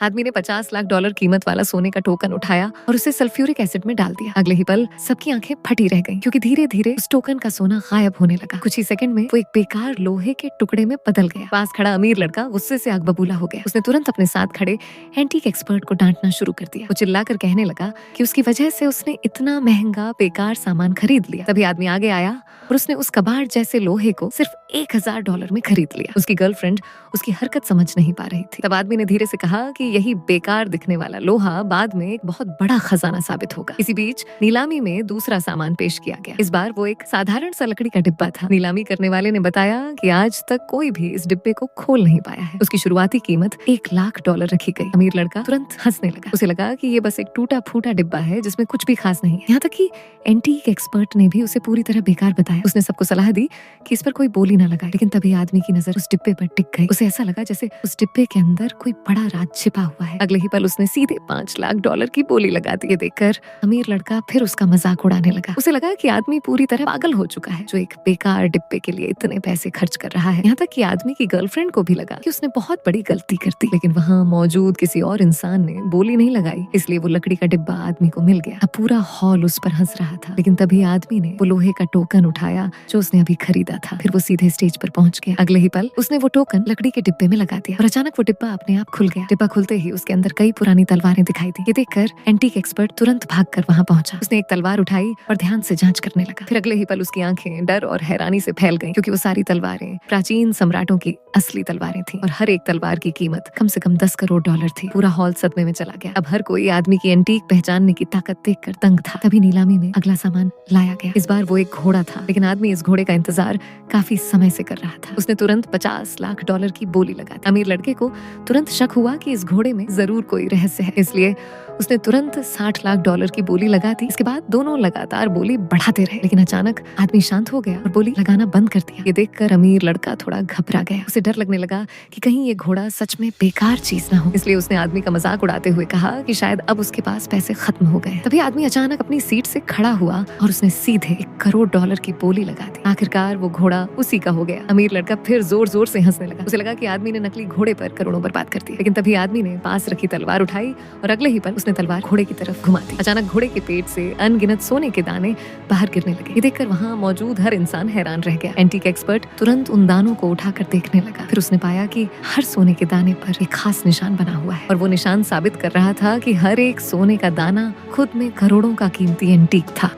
आदमी ने $50 लाख कीमत वाला सोने का टोकन उठाया और उसे सल्फ्यूरिक एसिड में डाल दिया। अगले ही पल सबकी आंखें फटी रह गईं, क्योंकि धीरे धीरे उस टोकन का सोना गायब होने लगा। कुछ ही सेकंड में वो एक बेकार लोहे के टुकड़े में बदल गया। पास खड़ा अमीर लड़का गुस्से से आग बबूला हो गया। उसने तुरंत अपने साथ खड़े एंटीक एक्सपर्ट को डांटना शुरू कर दिया। वो चिल्लाकर कहने लगा कि उसकी वजह से उसने इतना महंगा बेकार सामान खरीद लिया। तभी आदमी आगे आया और उसने उस कबाड़ जैसे लोहे को सिर्फ $1000 में खरीद लिया। उसकी गर्लफ्रेंड उसकी हरकत समझ नहीं पा रही थी। तब आदमी ने धीरे से कहा कि यही बेकार दिखने वाला लोहा बाद में एक बहुत बड़ा खजाना साबित होगा। इसी बीच नीलामी में दूसरा सामान पेश किया गया। इस बार वो एक साधारण सा लकड़ी का डिब्बा था। नीलामी करने वाले ने बताया कि आज तक कोई भी इस डिब्बे को खोल नहीं पाया है। उसकी शुरुआती कीमत $1 लाख रखी गई। अमीर लड़का तुरंत हंसने लगा। उसे लगा कि ये बस एक टूटा फूटा डिब्बा है जिसमें कुछ भी खास नहीं है। यहाँ तक कि एंटीक एक्सपर्ट ने भी उसे पूरी तरह बेकार बताया। उसने सबको सलाह दी कि इस पर कोई बोली ना लगाए, लेकिन तभी आदमी की नजर उस डिब्बे पर टिक गई। उसे ऐसा लगा जैसे उस डिब्बे के अंदर कोई बड़ा राज छिपा हुआ है। अगले ही पल उसने सीधे $5 लाख की बोली लगा दी। ये देखकर अमीर लड़का फिर उसका मजाक उड़ाने लगा। उसे लगा कि आदमी पूरी तरह पागल हो चुका है, जो एक बेकार डिब्बे के लिए इतने पैसे खर्च कर रहा है। यहाँ तक कि आदमी की गर्लफ्रेंड को भी लगा कि उसने बहुत बड़ी गलती कर दी, लेकिन वहाँ मौजूद किसी और इंसान ने बोली नहीं लगाई, इसलिए वो लकड़ी का डिब्बा आदमी को मिल गया। अब पूरा हॉल उस पर हंस रहा था, लेकिन तभी आदमी ने वो लोहे का टोकन उठाया जो उसने अभी खरीदा था। फिर वो सीधे स्टेज पर पहुंच गया। अगले ही पल उसने वो टोकन लकड़ी के डिब्बे में लगा दिया और अचानक वो डिब्बा अपने आप खुल गया। डिब्बा खुलते ही उसके अंदर कई पुरानी तलवारें दिखाई दी। ये देखकर एंटीक एक्सपर्ट तुरंत भागकर वहां पहुंचा। उसने एक तलवार उठाई और ध्यान से जांच करने लगा। फिर अगले ही पल उसकी आंखें डर और हैरानी से फैल गईं, क्योंकि वो सारी तलवारें प्राचीन सम्राटों की असली तलवारें थीं और हर एक तलवार की कीमत कम से कम $10 करोड़ थी। पूरा हॉल सदमे में चला गया। अब हर कोई आदमी की एंटीक पहचानने की ताकत देखकर दंग था। तभी नीलामी में अगला सामान लाया गया। इस बार वो एक घोड़ा था, लेकिन आदमी इस घोड़े का इंतजार काफी समय से कर रहा था। उसने तुरंत $50 लाख की बोली लगा दी। अमीर लड़के को तुरंत शक हुआ कि इस घोड़े में जरूर कोई रहस्य है, इसलिए उसने तुरंत $60 लाख की बोली लगा दी। इसके बाद दोनों लगातार बोली बढ़ाते रहे, लेकिन अचानक आदमी शांत हो गया और बोली लगाना बंद कर दिया। ये देखकर अमीर लड़का थोड़ा घबरा गया। उसे डर लगने लगा कि कहीं ये घोड़ा सच में बेकार चीज ना हो, इसलिए उसने आदमी का मजाक उड़ाते हुए कहा कि शायद अब उसके पास पैसे खत्म हो गए। तभी आदमी अचानक अपनी सीट से खड़ा हुआ और उसने सीधे $1 करोड़ की बोली लगा दी। आखिरकार वो घोड़ा उसी का हो गया। अमीर लड़का फिर जोर जोर से हंसने लगा। उसे लगा कि आदमी ने नकली घोड़े पर करोड़ों बर्बाद कर दी, लेकिन तभी आदमी ने पास रखी तलवार उठाई और अगले ही पल उसने तलवार घोड़े की तरफ घुमा दी। अचानक घोड़े के पेट से अनगिनत सोने के दाने बाहर गिरने लगे। ये देखकर वहाँ मौजूद हर इंसान हैरान रह गया। एंटीक एक्सपर्ट तुरंत उन दानों को उठाकर देखने लगा। फिर उसने पाया कि हर सोने के दाने पर एक खास निशान बना हुआ है और वो निशान साबित कर रहा था कि हर एक सोने का दाना खुद में करोड़ों का कीमती एंटीक था।